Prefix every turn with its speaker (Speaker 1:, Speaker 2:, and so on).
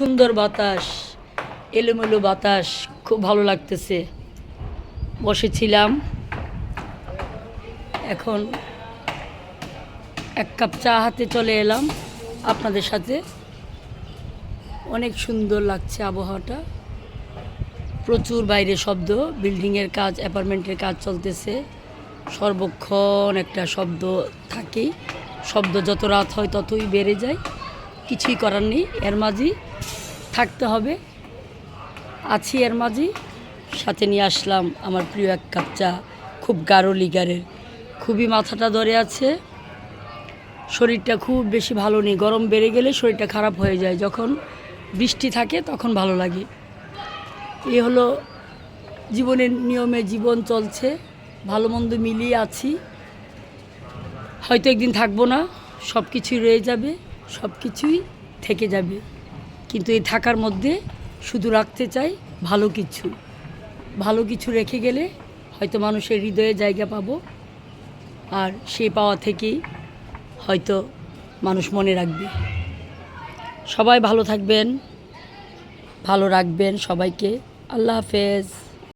Speaker 1: সুন্দর বাতাস, এলোমেলো বাতাস, খুব ভালো লাগতেছে। বসেছিলাম, এখন এক কাপ চা হাতে চলে এলাম আপনাদের সাথে। অনেক সুন্দর লাগছে আবহাওয়াটা, প্রচুর বাইরে শব্দ, বিল্ডিংয়ের কাজ, অ্যাপার্টমেন্টের কাজ চলতেছে, সর্বক্ষণ একটা শব্দ থাকেই। শব্দ যত রাত হয় ততই বেড়ে যায়, কিছুই করার নেই, এর মাঝেই থাকতে হবে। আছি এর মাঝেই। সাথে নিয়ে আসলাম আমার প্রিয় এক কাপ চা, খুব গাঢ় লিগারের। খুবই মাথাটা ধরে আছে, শরীরটা খুব বেশি ভালো নেই। গরম বেড়ে গেলে শরীরটা খারাপ হয়ে যায়, যখন বৃষ্টি থাকে তখন ভালো লাগে। এ হলো জীবনের নিয়মে জীবন চলছে, ভালো মন্দ মিলিয়ে আছি। হয়তো একদিন থাকবো না, সব কিছুই রয়ে যাবে, সব কিছুই থেকে যাবে, কিন্তু এই থাকার মধ্যে শুধু রাখতে চাই ভালো কিছু। ভালো কিছু রেখে গেলে হয়তো মানুষের হৃদয়ে জায়গা পাবো, আর সেই পাওয়া থেকেই হয়তো মানুষ মনে রাখবে। সবাই ভালো থাকবেন, ভালো রাখবেন সবাইকে। আল্লাহ হাফেজ।